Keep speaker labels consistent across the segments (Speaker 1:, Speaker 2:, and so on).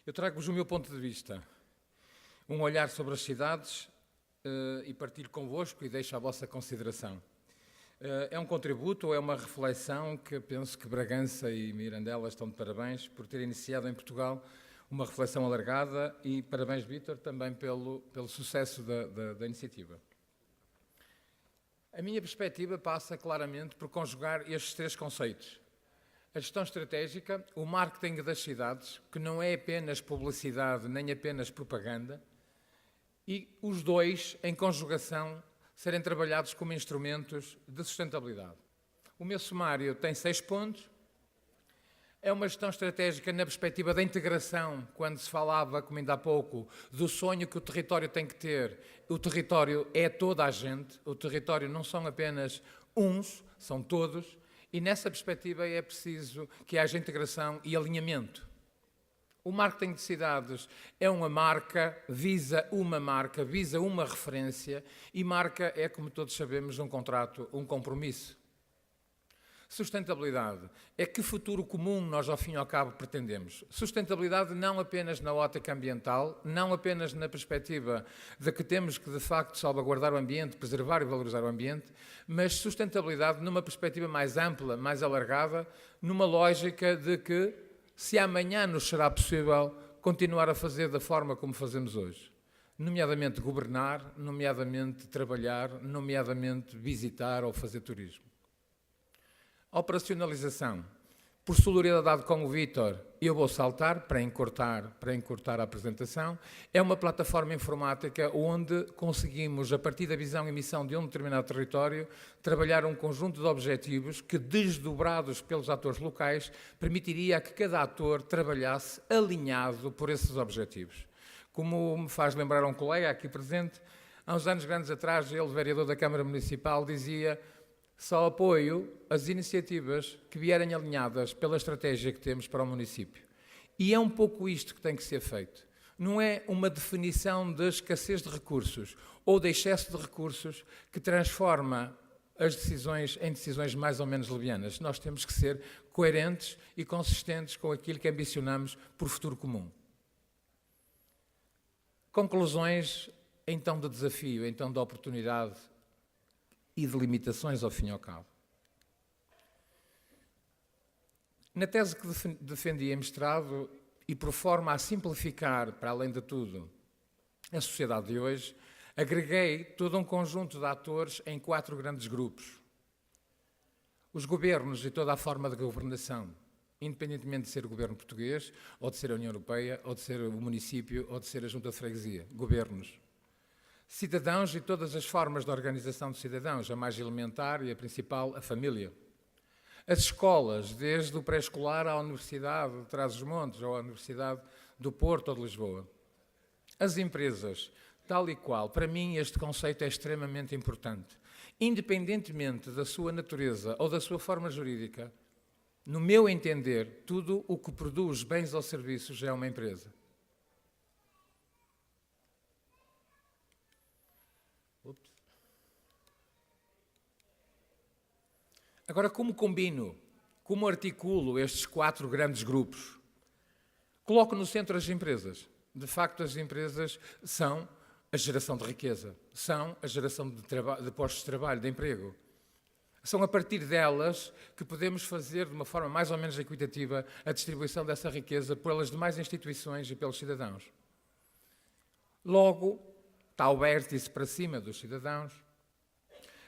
Speaker 1: Eu trago-vos o meu ponto de vista, um olhar sobre as cidades e partilho convosco e deixo à vossa consideração. É um contributo ou é uma reflexão que penso que Bragança e Mirandela estão de parabéns por ter iniciado em Portugal uma reflexão alargada e parabéns, Vítor, também pelo sucesso da iniciativa. A minha perspectiva passa claramente por conjugar estes três conceitos. A gestão estratégica, o marketing das cidades, que não é apenas publicidade nem apenas propaganda, e os dois, em conjugação, serem trabalhados como instrumentos de sustentabilidade. O meu sumário tem 6 pontos. É uma gestão estratégica na perspectiva da integração, quando se falava, como ainda há pouco, do sonho que o território tem que ter. O território é toda a gente, o território não são apenas uns, são todos, e nessa perspectiva é preciso que haja integração e alinhamento. O marketing de cidades é uma marca, visa uma referência, e marca é, como todos sabemos, um contrato, um compromisso. Sustentabilidade é que futuro comum nós, ao fim e ao cabo, pretendemos. Sustentabilidade não apenas na ótica ambiental, não apenas na perspectiva de que temos que, de facto, salvaguardar o ambiente, preservar e valorizar o ambiente, mas sustentabilidade numa perspectiva mais ampla, mais alargada, numa lógica de que, se amanhã nos será possível continuar a fazer da forma como fazemos hoje, nomeadamente governar, nomeadamente trabalhar, nomeadamente visitar ou fazer turismo. Operacionalização. Por solidariedade com o Vítor, eu vou saltar para encurtar a apresentação. É uma plataforma informática onde conseguimos, a partir da visão e missão de um determinado território, trabalhar um conjunto de objetivos que, desdobrados pelos atores locais, permitiria que cada ator trabalhasse alinhado por esses objetivos. Como me faz lembrar um colega aqui presente, há uns anos grandes atrás, ele, vereador da Câmara Municipal, dizia: só apoio as iniciativas que vierem alinhadas pela estratégia que temos para o município. E é um pouco isto que tem que ser feito. Não é uma definição de escassez de recursos ou de excesso de recursos que transforma as decisões em decisões mais ou menos levianas. Nós temos que ser coerentes e consistentes com aquilo que ambicionamos por futuro comum. Conclusões, então, de desafio, então, de oportunidade e de limitações ao fim e ao cabo. Na tese que defendi em mestrado, e por forma a simplificar, para além de tudo, a sociedade de hoje, agreguei todo um conjunto de atores em 4 grandes grupos. Os governos e toda a forma de governação, independentemente de ser o governo português, ou de ser a União Europeia, ou de ser o município, ou de ser a Junta de Freguesia. Governos. Cidadãos e todas as formas de organização de cidadãos, a mais elementar e a principal, a família. As escolas, desde o pré-escolar à Universidade de Trás-os-Montes ou à Universidade do Porto ou de Lisboa. As empresas, tal e qual. Para mim, este conceito é extremamente importante. Independentemente da sua natureza ou da sua forma jurídica, no meu entender, tudo o que produz bens ou serviços é uma empresa. Agora, como combino, como articulo estes 4 grandes grupos? Coloco no centro as empresas. De facto, as empresas são a geração de riqueza, são a geração de postos de trabalho, de emprego. São a partir delas que podemos fazer, de uma forma mais ou menos equitativa, a distribuição dessa riqueza pelas demais instituições e pelos cidadãos. Logo, está o vértice para cima dos cidadãos.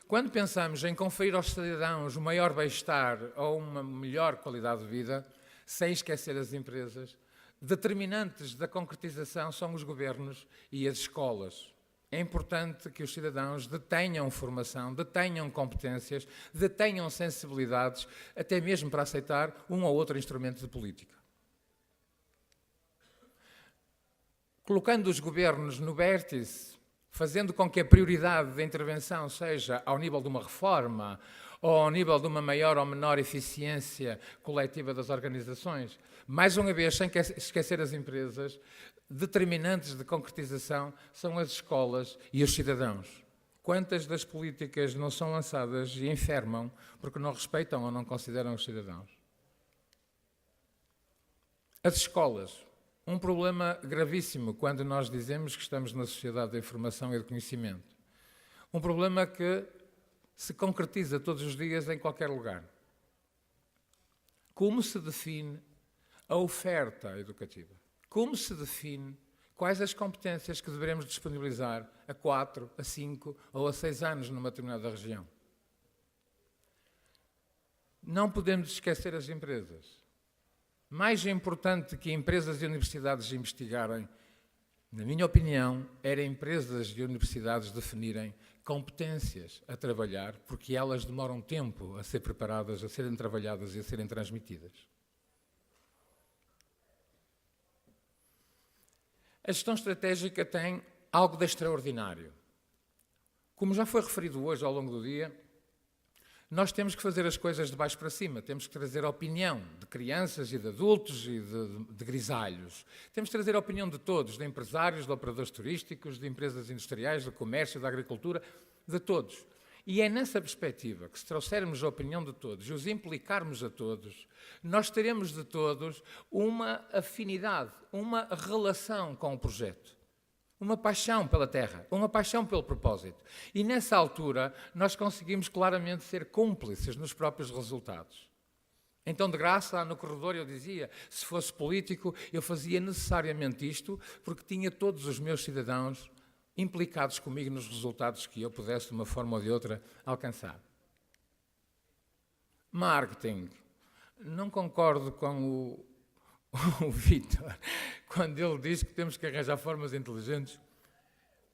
Speaker 1: Quando pensamos em conferir aos cidadãos o maior bem-estar ou uma melhor qualidade de vida, sem esquecer as empresas, determinantes da concretização são os governos e as escolas. É importante que os cidadãos detenham formação, detenham competências, detenham sensibilidades, até mesmo para aceitar um ou outro instrumento de política. Colocando os governos no vértice, fazendo com que a prioridade da intervenção seja ao nível de uma reforma ou ao nível de uma maior ou menor eficiência coletiva das organizações, mais uma vez, sem esquecer as empresas, determinantes de concretização são as escolas e os cidadãos. Quantas das políticas não são lançadas e enfermam porque não respeitam ou não consideram os cidadãos? As escolas. um problema gravíssimo quando nós dizemos que estamos na sociedade da informação e do conhecimento. Um problema que se concretiza todos os dias em qualquer lugar. Como se define a oferta educativa? Como se define quais as competências que devemos disponibilizar a 4, a 5 ou a 6 anos numa determinada região? Não podemos esquecer as empresas. Mais importante que empresas e universidades investigarem, na minha opinião, era empresas e universidades definirem competências a trabalhar, porque elas demoram tempo a ser preparadas, a serem trabalhadas e a serem transmitidas. A gestão estratégica tem algo de extraordinário. Como já foi referido hoje ao longo do dia, nós temos que fazer as coisas de baixo para cima, temos que trazer a opinião de crianças e de adultos e de grisalhos. Temos que trazer a opinião de todos, de empresários, de operadores turísticos, de empresas industriais, do comércio, da agricultura, de todos. E é nessa perspectiva que, se trouxermos a opinião de todos e os implicarmos a todos, nós teremos de todos uma afinidade, uma relação com o projeto. Uma paixão pela terra, uma paixão pelo propósito. E nessa altura nós conseguimos claramente ser cúmplices nos próprios resultados. Então, de graça, no corredor eu dizia, se fosse político, eu fazia necessariamente isto, porque tinha todos os meus cidadãos implicados comigo nos resultados que eu pudesse, de uma forma ou de outra, alcançar. Marketing. Não concordo com o Vítor, quando ele diz que temos que arranjar formas inteligentes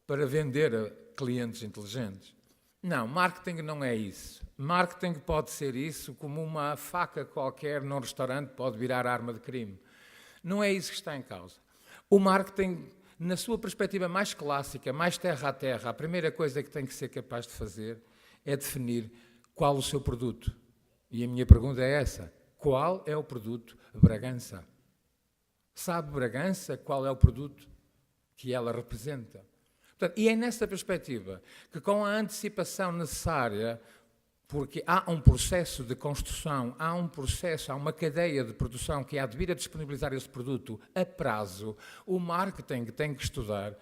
Speaker 1: para vender a clientes inteligentes. Não, marketing não é isso. Marketing pode ser isso, como uma faca qualquer num restaurante pode virar arma de crime. Não é isso que está em causa. O marketing, na sua perspectiva mais clássica, mais terra a terra, a primeira coisa que tem que ser capaz de fazer é definir qual o seu produto. E a minha pergunta é essa: qual é o produto Bragança? Sabe Bragança qual é o produto que ela representa? Portanto, e é nessa perspectiva que, com a antecipação necessária, porque há um processo de construção, há uma cadeia de produção que há de vir a disponibilizar esse produto a prazo, o marketing tem que estudar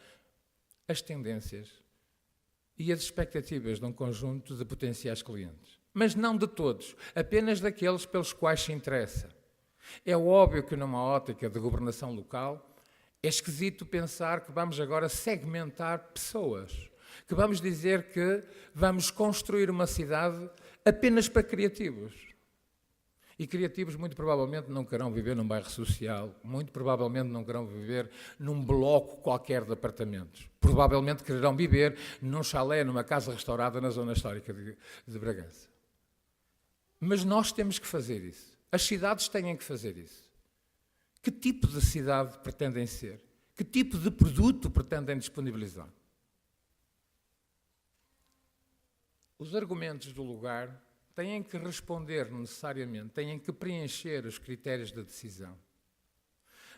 Speaker 1: as tendências e as expectativas de um conjunto de potenciais clientes. Mas não de todos, apenas daqueles pelos quais se interessa. É óbvio que numa ótica de governação local é esquisito pensar que vamos agora segmentar pessoas, que vamos dizer que vamos construir uma cidade apenas para criativos. E criativos muito provavelmente não querão viver num bairro social, muito provavelmente não querão viver num bloco qualquer de apartamentos. Provavelmente quererão viver num chalé, numa casa restaurada na zona histórica de Bragança. Mas nós temos que fazer isso. As cidades têm que fazer isso. Que tipo de cidade pretendem ser? Que tipo de produto pretendem disponibilizar? Os argumentos do lugar têm que responder necessariamente, têm que preencher os critérios da decisão.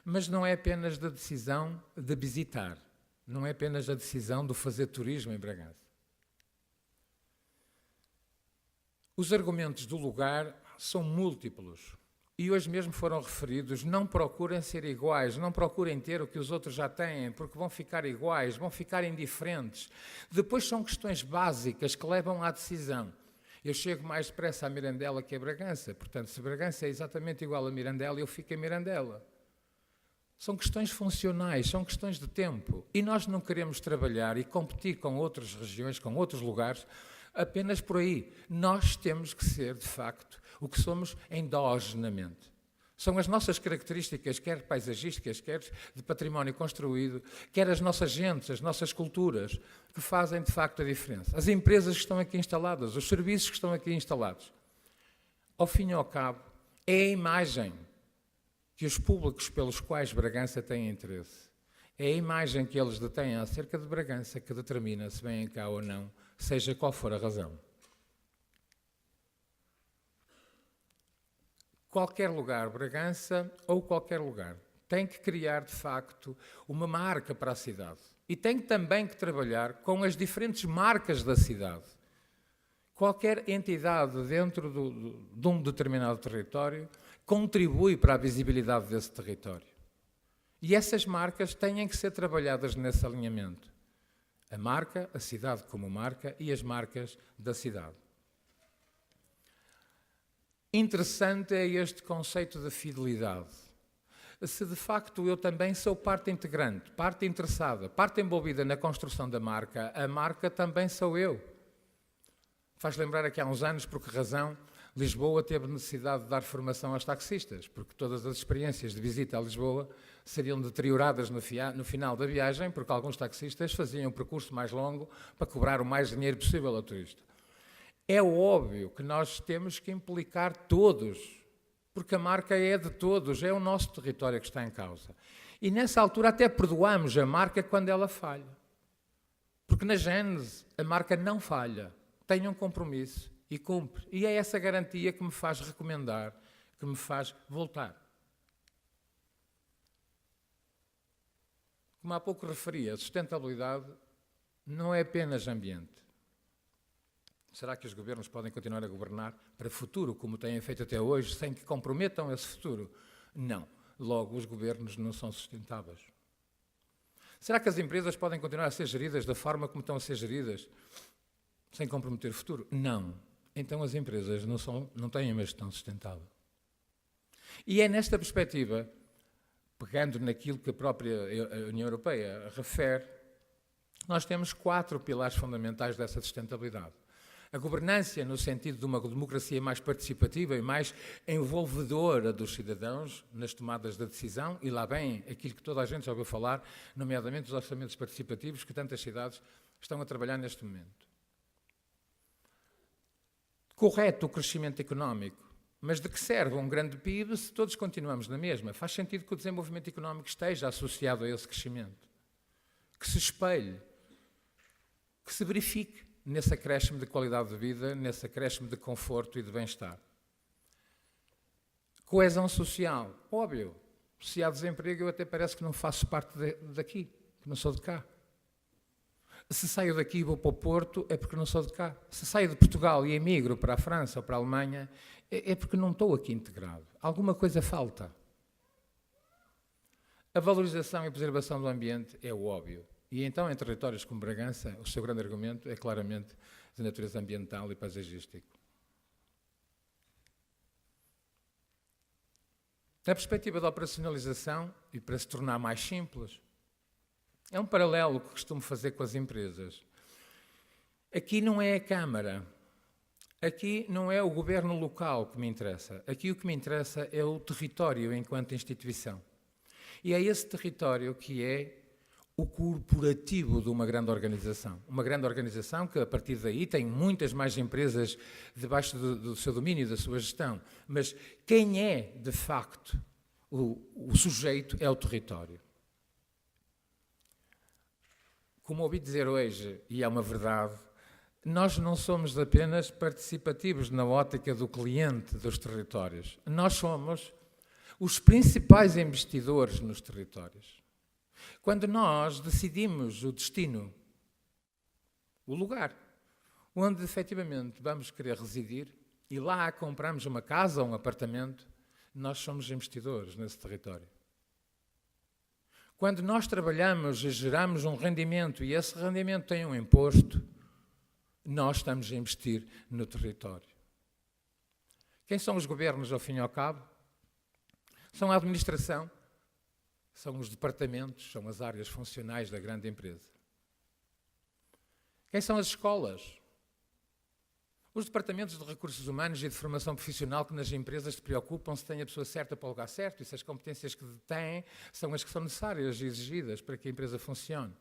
Speaker 1: Mas não é apenas da decisão de visitar, não é apenas a decisão de fazer turismo em Bragança. Os argumentos do lugar são múltiplos e hoje mesmo foram referidos. Não procurem ser iguais, não procurem ter o que os outros já têm, porque vão ficar iguais, vão ficar indiferentes. Depois são questões básicas que levam à decisão. Eu chego mais depressa a Mirandela que a Bragança, portanto, se Bragança é exatamente igual a Mirandela, eu fico em Mirandela. São questões funcionais, são questões de tempo. E nós não queremos trabalhar e competir com outras regiões, com outros lugares, apenas por aí. Nós temos que ser, de facto, o que somos endogenamente. São as nossas características, quer paisagísticas, quer de património construído, quer as nossas gentes, as nossas culturas, que fazem, de facto, a diferença. As empresas que estão aqui instaladas, os serviços que estão aqui instalados. Ao fim e ao cabo, é a imagem que os públicos pelos quais Bragança tem interesse. É a imagem que eles detêm acerca de Bragança que determina se vêm cá ou não, seja qual for a razão. Qualquer lugar, Bragança ou qualquer lugar, tem que criar, de facto, uma marca para a cidade. E tem também que trabalhar com as diferentes marcas da cidade. Qualquer entidade dentro de um determinado território contribui para a visibilidade desse território. E essas marcas têm que ser trabalhadas nesse alinhamento. A marca, a cidade como marca e as marcas da cidade. Interessante é este conceito de fidelidade. Se de facto eu também sou parte integrante, parte interessada, parte envolvida na construção da marca, a marca também sou eu. Faz lembrar aqui há uns anos por que razão Lisboa teve necessidade de dar formação aos taxistas, porque todas as experiências de visita a Lisboa seriam deterioradas no final da viagem, porque alguns taxistas faziam um percurso mais longo para cobrar o mais dinheiro possível ao turista. É óbvio que nós temos que implicar todos, porque a marca é de todos, é o nosso território que está em causa. E nessa altura até perdoamos a marca quando ela falha. Porque na gênese a marca não falha, tem um compromisso e cumpre. E é essa garantia que me faz recomendar, que me faz voltar. Como há pouco referi, a sustentabilidade não é apenas ambiente. Será que os governos podem continuar a governar para o futuro, como têm feito até hoje, sem que comprometam esse futuro? Não. Logo, os governos não são sustentáveis. Será que as empresas podem continuar a ser geridas da forma como estão a ser geridas, sem comprometer o futuro? Não. Então as empresas não têm uma gestão sustentável. E é nesta perspectiva, pegando naquilo que a própria União Europeia refere, nós temos 4 pilares fundamentais dessa sustentabilidade. A governança, no sentido de uma democracia mais participativa e mais envolvedora dos cidadãos nas tomadas de decisão, e lá vem aquilo que toda a gente já ouviu falar, nomeadamente os orçamentos participativos que tantas cidades estão a trabalhar neste momento. Correto o crescimento económico, mas de que serve um grande PIB se todos continuamos na mesma? Faz sentido que o desenvolvimento económico esteja associado a esse crescimento, que se espelhe, que se verifique nesse acréscimo de qualidade de vida, nesse acréscimo de conforto e de bem-estar. Coesão social, óbvio. Se há desemprego, eu até parece que não faço parte daqui, que não sou de cá. Se saio daqui e vou para o Porto, é porque não sou de cá. Se saio de Portugal e emigro para a França ou para a Alemanha, é porque não estou aqui integrado. Alguma coisa falta. A valorização e preservação do ambiente é o óbvio. E então, em territórios como Bragança, o seu grande argumento é claramente de natureza ambiental e paisagístico. Na perspectiva da operacionalização, e para se tornar mais simples, é um paralelo que costumo fazer com as empresas. Aqui não é a Câmara, aqui não é o governo local que me interessa. Aqui o que me interessa é o território enquanto instituição. E é esse território que é o corporativo de uma grande organização. Uma grande organização que, a partir daí, tem muitas mais empresas debaixo do seu domínio, da sua gestão. Mas quem é, de facto, o sujeito é o território. Como ouvi dizer hoje, e é uma verdade, nós não somos apenas participativos na ótica do cliente dos territórios. Nós somos os principais investidores nos territórios. Quando nós decidimos o destino, o lugar onde efetivamente vamos querer residir e lá compramos uma casa ou um apartamento, nós somos investidores nesse território. Quando nós trabalhamos e geramos um rendimento e esse rendimento tem um imposto, nós estamos a investir no território. Quem são os governos, ao fim e ao cabo? São a administração, são os departamentos, são as áreas funcionais da grande empresa. Quem são as escolas? Os departamentos de recursos humanos e de formação profissional que nas empresas se preocupam se tem a pessoa certa para o lugar certo e se as competências que têm são as que são necessárias e exigidas para que a empresa funcione.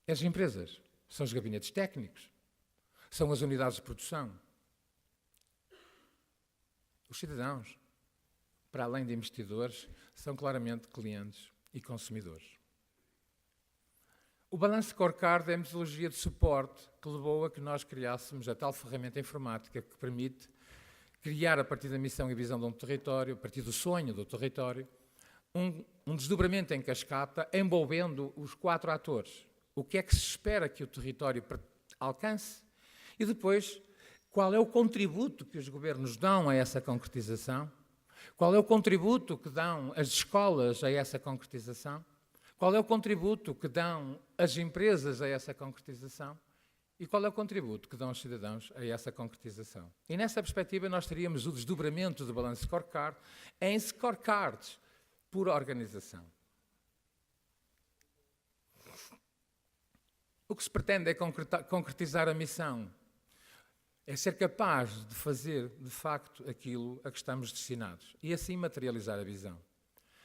Speaker 1: As empresas são os gabinetes técnicos, são as unidades de produção. Os cidadãos, para além de investidores, são claramente clientes e consumidores. O Balance Scorecard é a metodologia de suporte que levou a que nós criássemos a tal ferramenta informática que permite criar, a partir da missão e visão de um território, a partir do sonho do território, um desdobramento em cascata envolvendo os 4 atores. O que é que se espera que o território alcance e depois qual é o contributo que os governos dão a essa concretização, Qual é o contributo que dão as escolas a essa concretização? Qual é o contributo que dão as empresas a essa concretização? E qual é o contributo que dão os cidadãos a essa concretização? E nessa perspectiva nós teríamos o desdobramento do balanço scorecard em scorecards por organização. O que se pretende é concretizar a missão, é ser capaz de fazer, de facto, aquilo a que estamos destinados e assim materializar a visão.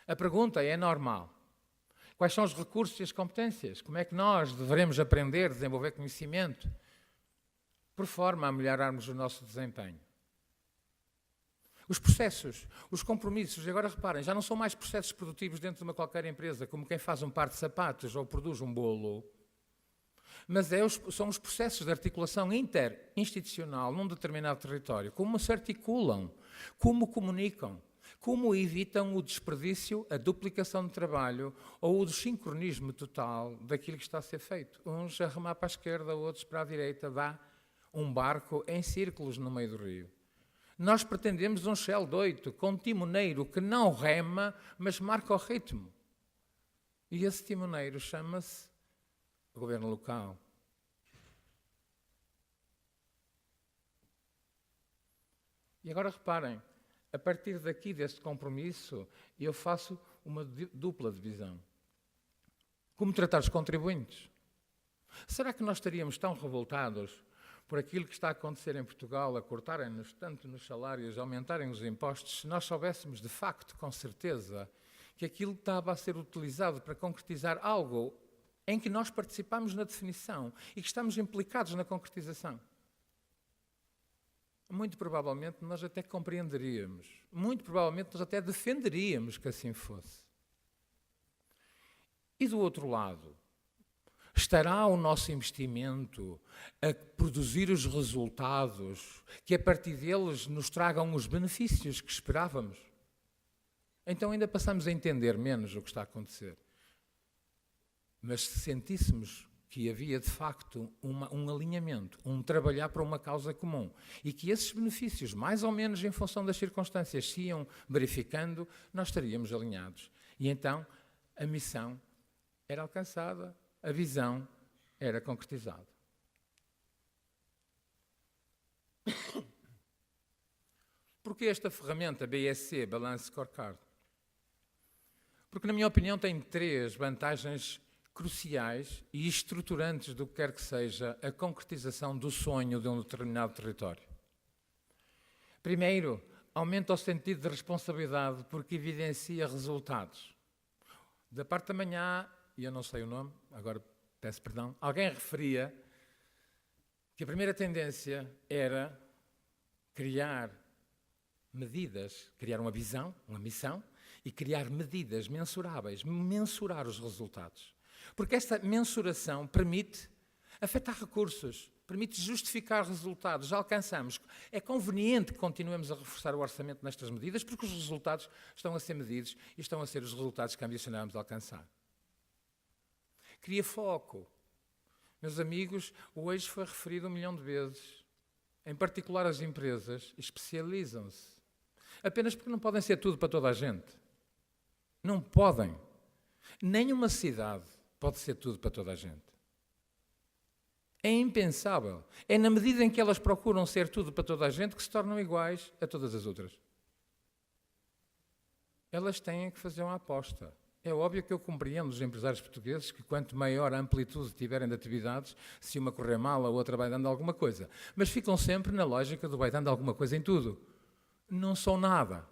Speaker 1: A pergunta é normal. Quais são os recursos e as competências? Como é que nós devemos aprender, desenvolver conhecimento, por forma a melhorarmos o nosso desempenho? Os processos, os compromissos, e agora reparem, já não são mais processos produtivos dentro de uma qualquer empresa, como quem faz um par de sapatos ou produz um bolo, mas são os processos de articulação interinstitucional num determinado território, como se articulam, como comunicam, como evitam o desperdício, a duplicação de trabalho ou o desincronismo total daquilo que está a ser feito. Uns a remar para a esquerda, outros para a direita, dá um barco em círculos no meio do rio. Nós pretendemos um Shell de 8, com um timoneiro que não rema, mas marca o ritmo. E esse timoneiro chama-se governo local. E agora reparem, a partir daqui, deste compromisso, eu faço uma dupla divisão. Como tratar os contribuintes? Será que nós estaríamos tão revoltados por aquilo que está a acontecer em Portugal, a cortarem-nos tanto nos salários, a aumentarem os impostos, se nós soubéssemos de facto, com certeza, que aquilo estava a ser utilizado para concretizar algo em que nós participamos na definição e que estamos implicados na concretização? Muito provavelmente nós até compreenderíamos, muito provavelmente nós até defenderíamos que assim fosse. E do outro lado, estará o nosso investimento a produzir os resultados que a partir deles nos tragam os benefícios que esperávamos? Então ainda passamos a entender menos o que está a acontecer. Mas se sentíssemos que havia de facto um alinhamento, um trabalhar para uma causa comum e que esses benefícios, mais ou menos em função das circunstâncias, se iam verificando, nós estaríamos alinhados. E então a missão era alcançada, a visão era concretizada. Porquê esta ferramenta BSC, Balance Scorecard? Porque, na minha opinião, tem 3 vantagens cruciais e estruturantes do que quer que seja a concretização do sonho de um determinado território. Primeiro, aumenta o sentido de responsabilidade porque evidencia resultados. Da parte da manhã, e eu não sei o nome, agora peço perdão, alguém referia que a primeira tendência era criar medidas, criar uma visão, uma missão, e criar medidas mensuráveis, mensurar os resultados. Porque esta mensuração permite afetar recursos, permite justificar resultados. Já alcançamos. É conveniente que continuemos a reforçar o orçamento nestas medidas, porque os resultados estão a ser medidos e estão a ser os resultados que ambicionamos alcançar. Cria foco. Meus amigos, hoje foi referido 1 milhão de vezes. Em particular, as empresas especializam-se. Apenas porque não podem ser tudo para toda a gente. Não podem. Nenhuma cidade pode ser tudo para toda a gente. É impensável. É na medida em que elas procuram ser tudo para toda a gente que se tornam iguais a todas as outras. Elas têm que fazer uma aposta. É óbvio que eu compreendo os empresários portugueses que quanto maior a amplitude tiverem de atividades, se uma correr mal, a outra vai dando alguma coisa. Mas ficam sempre na lógica do vai dando alguma coisa em tudo. Não são nada.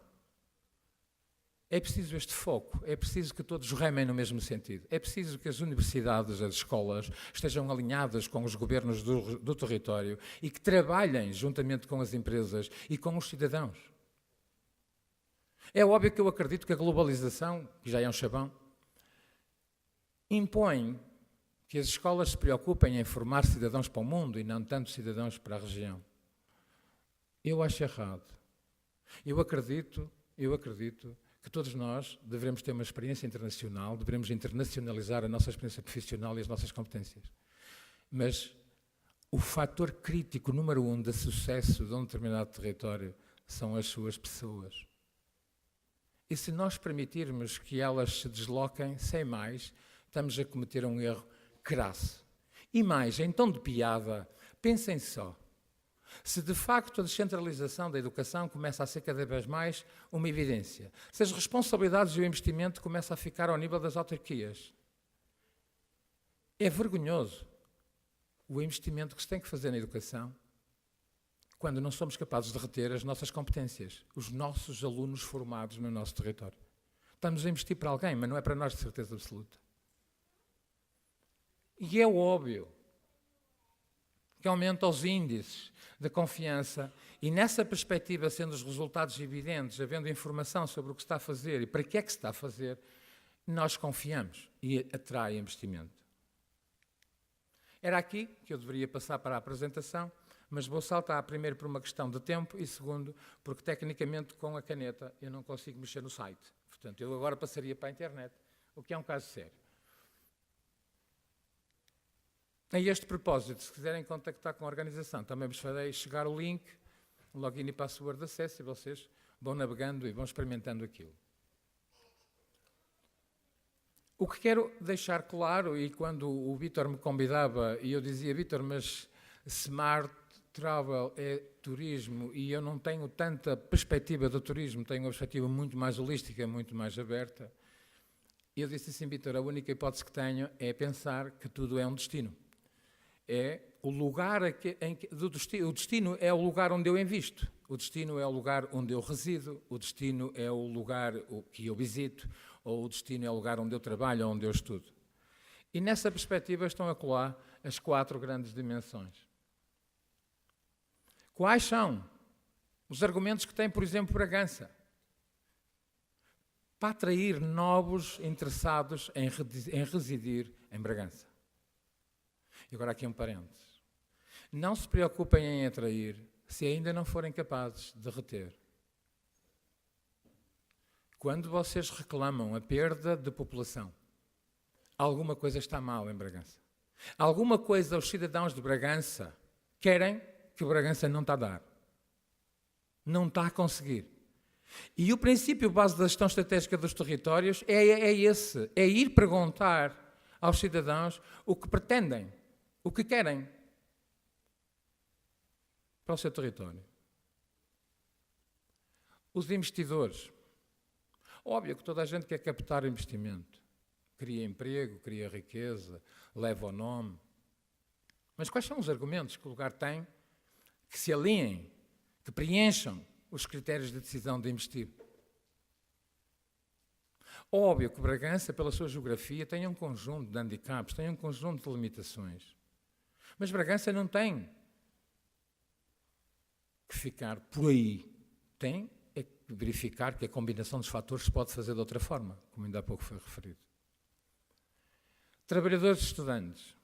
Speaker 1: É preciso este foco, é preciso que todos remem no mesmo sentido. É preciso que as universidades, as escolas, estejam alinhadas com os governos do território e que trabalhem juntamente com as empresas e com os cidadãos. É óbvio que eu acredito que a globalização, que já é um chavão, impõe que as escolas se preocupem em formar cidadãos para o mundo e não tanto cidadãos para a região. Eu acho errado. Eu acredito que todos nós devemos ter uma experiência internacional, devemos internacionalizar a nossa experiência profissional e as nossas competências. Mas o fator crítico número 1 de sucesso de um determinado território são as suas pessoas. E se nós permitirmos que elas se desloquem sem mais, estamos a cometer um erro crasso. E mais, em tom de piada, pensem só. Se de facto a descentralização da educação começa a ser cada vez mais uma evidência, se as responsabilidades e o investimento começam a ficar ao nível das autarquias, é vergonhoso o investimento que se tem que fazer na educação quando não somos capazes de reter as nossas competências, os nossos alunos formados no nosso território. Estamos a investir para alguém, mas não é para nós de certeza absoluta. E é óbvio que aumenta os índices de confiança e nessa perspectiva, sendo os resultados evidentes, havendo informação sobre o que se está a fazer e para que é que se está a fazer, nós confiamos e atrai investimento. Era aqui que eu deveria passar para a apresentação, mas vou saltar primeiro por uma questão de tempo e segundo, porque tecnicamente com a caneta eu não consigo mexer no site. Portanto, eu agora passaria para a internet, o que é um caso sério. A este propósito, se quiserem contactar com a organização, também vos farei chegar o link, o login e password de acesso, e vocês vão navegando e vão experimentando aquilo. O que quero deixar claro, e quando o Vítor me convidava, e eu dizia, Vítor, mas Smart Travel é turismo, e eu não tenho tanta perspectiva do turismo, tenho uma perspectiva muito mais holística, muito mais aberta. E eu disse assim, Vítor, a única hipótese que tenho é pensar que tudo é um destino. É o lugar o destino é o lugar onde eu invisto, o destino é o lugar onde eu resido, o destino é o lugar que eu visito, ou o destino é o lugar onde eu trabalho, onde eu estudo. E nessa perspectiva estão a colar as 4 grandes dimensões. Quais são os argumentos que tem, por exemplo, Bragança para atrair novos interessados em residir em Bragança? E agora aqui um parênteses. Não se preocupem em atrair se ainda não forem capazes de reter. Quando vocês reclamam a perda de população, alguma coisa está mal em Bragança. Alguma coisa os cidadãos de Bragança querem que Bragança não está a dar. Não está a conseguir. E o princípio base da gestão estratégica dos territórios é esse. É ir perguntar aos cidadãos o que pretendem, o que querem para o seu território. Os investidores. Óbvio que toda a gente quer captar investimento. Cria emprego, cria riqueza, leva o nome. Mas quais são os argumentos que o lugar tem que se alinhem, que preencham os critérios de decisão de investir? Óbvio que Bragança, pela sua geografia, tem um conjunto de handicaps, tem um conjunto de limitações. Mas Bragança não tem que ficar por aí. Tem é que verificar que a combinação dos fatores se pode fazer de outra forma, como ainda há pouco foi referido. Trabalhadores e estudantes.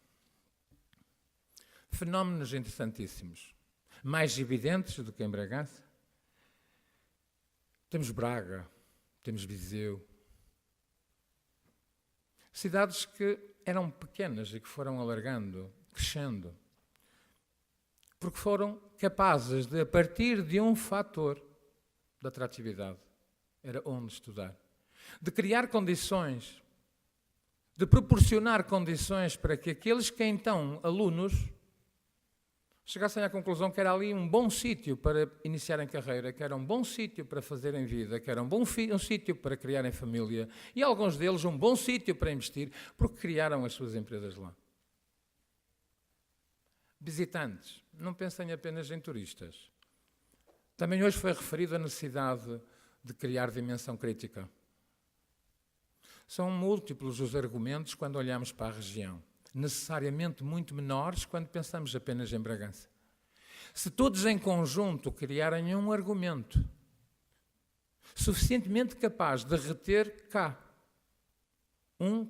Speaker 1: Fenómenos interessantíssimos. Mais evidentes do que em Bragança. Temos Braga, temos Viseu. Cidades que eram pequenas e que foram alargando, crescendo, porque foram capazes de, a partir de um fator de atratividade, era onde estudar, de criar condições, de proporcionar condições para que aqueles que então, alunos, chegassem à conclusão que era ali um bom sítio para iniciarem carreira, que era um bom sítio para fazerem vida, que era um sítio para criarem família e alguns deles um bom sítio para investir, porque criaram as suas empresas lá. Visitantes, não pensem apenas em turistas. Também hoje foi referido a necessidade de criar dimensão crítica. São múltiplos os argumentos quando olhamos para a região, necessariamente muito menores quando pensamos apenas em Bragança. Se todos em conjunto criarem um argumento suficientemente capaz de reter cá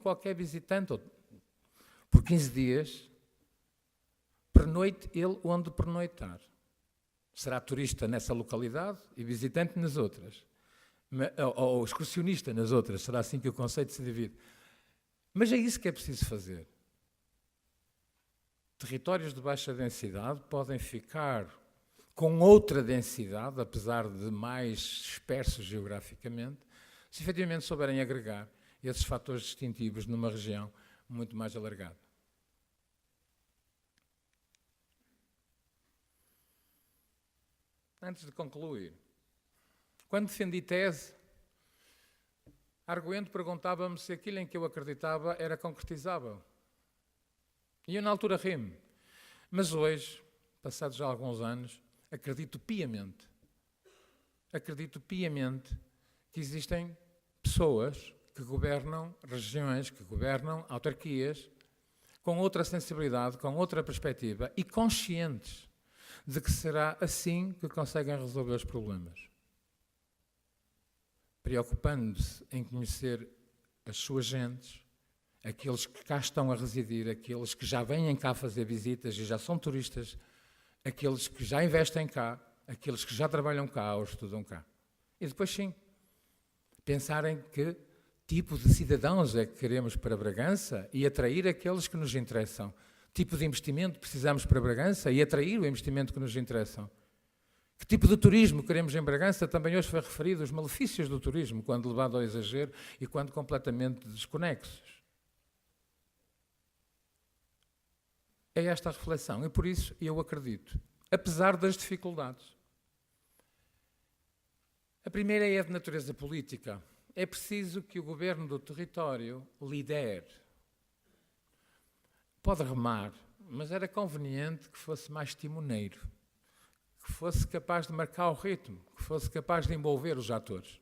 Speaker 1: qualquer visitante, por 15 dias, pernoite ele onde pernoitar. Será turista nessa localidade e visitante nas outras. Ou excursionista nas outras, será assim que o conceito se divide. Mas é isso que é preciso fazer. Territórios de baixa densidade podem ficar com outra densidade, apesar de mais dispersos geograficamente, se efetivamente souberem agregar esses fatores distintivos numa região muito mais alargada. Antes de concluir, quando defendi tese, Arguento perguntava-me se aquilo em que eu acreditava era concretizável. E eu na altura ri-me. Mas hoje, passados já alguns anos, acredito piamente que existem pessoas que governam regiões, que governam autarquias, com outra sensibilidade, com outra perspectiva e conscientes de que será assim que conseguem resolver os problemas. Preocupando-se em conhecer as suas gentes, aqueles que cá estão a residir, aqueles que já vêm cá fazer visitas e já são turistas, aqueles que já investem cá, aqueles que já trabalham cá ou estudam cá. E depois, sim, pensarem que tipo de cidadãos é que queremos para Bragança e atrair aqueles que nos interessam. Tipo de investimento precisamos para Bragança e atrair o investimento que nos interessam. Que tipo de turismo queremos em Bragança? Também hoje foi referido os malefícios do turismo, quando levado ao exagero e quando completamente desconexos. É esta a reflexão e por isso eu acredito, apesar das dificuldades. A primeira é de natureza política. É preciso que o governo do território lidere. Pode remar, mas era conveniente que fosse mais timoneiro, que fosse capaz de marcar o ritmo, que fosse capaz de envolver os atores.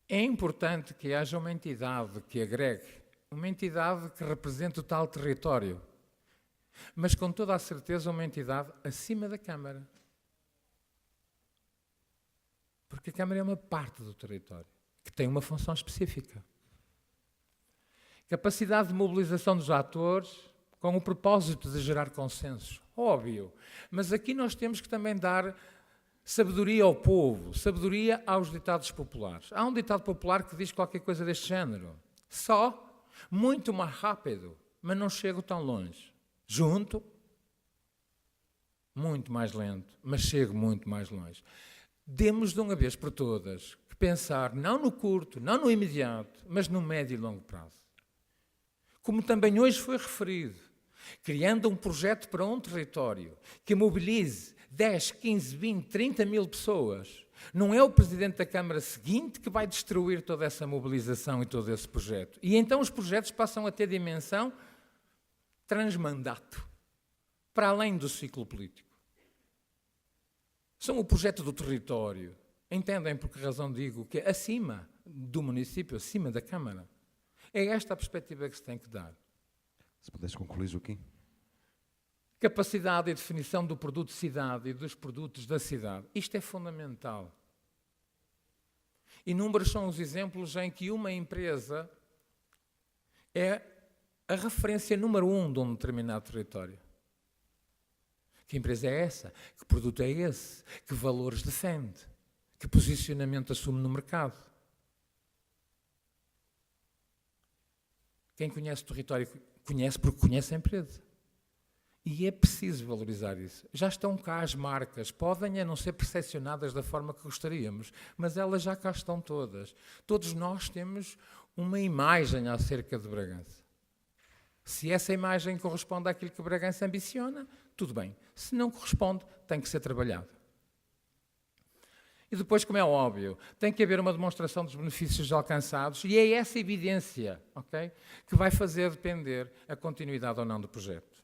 Speaker 1: É importante que haja uma entidade que agregue, uma entidade que represente o tal território, mas com toda a certeza uma entidade acima da Câmara. Porque a Câmara é uma parte do território, que tem uma função específica. Capacidade de mobilização dos atores com o propósito de gerar consensos. Óbvio. Mas aqui nós temos que também dar sabedoria ao povo, sabedoria aos ditados populares. Há um ditado popular que diz qualquer coisa deste género. Só, muito mais rápido, mas não chego tão longe. Junto, muito mais lento, mas chego muito mais longe. Demos de uma vez por todas que pensar não no curto, não no imediato, mas no médio e longo prazo. Como também hoje foi referido, criando um projeto para um território que mobilize 10, 15, 20, 30 mil pessoas, não é o Presidente da Câmara seguinte que vai destruir toda essa mobilização e todo esse projeto. E então os projetos passam a ter dimensão transmandato, para além do ciclo político. São o projeto do território. Entendem por que razão digo que é acima do município, acima da Câmara. É esta a perspectiva que se tem que dar.
Speaker 2: Se pudesse concluir, Joaquim.
Speaker 1: Capacidade e definição do produto cidade e dos produtos da cidade. Isto é fundamental. Inúmeros são os exemplos em que uma empresa é a referência número 1 de um determinado território. Que empresa é essa? Que produto é esse? Que valores defende? Que posicionamento assume no mercado? Quem conhece o território conhece porque conhece a empresa. E é preciso valorizar isso. Já estão cá as marcas, podem não ser percepcionadas da forma que gostaríamos, mas elas já cá estão todas. Todos nós temos uma imagem acerca de Bragança. Se essa imagem corresponde àquilo que Bragança ambiciona, tudo bem. Se não corresponde, tem que ser trabalhado. E depois, como é óbvio, tem que haver uma demonstração dos benefícios alcançados e é essa evidência, okay, que vai fazer depender a continuidade ou não do projeto.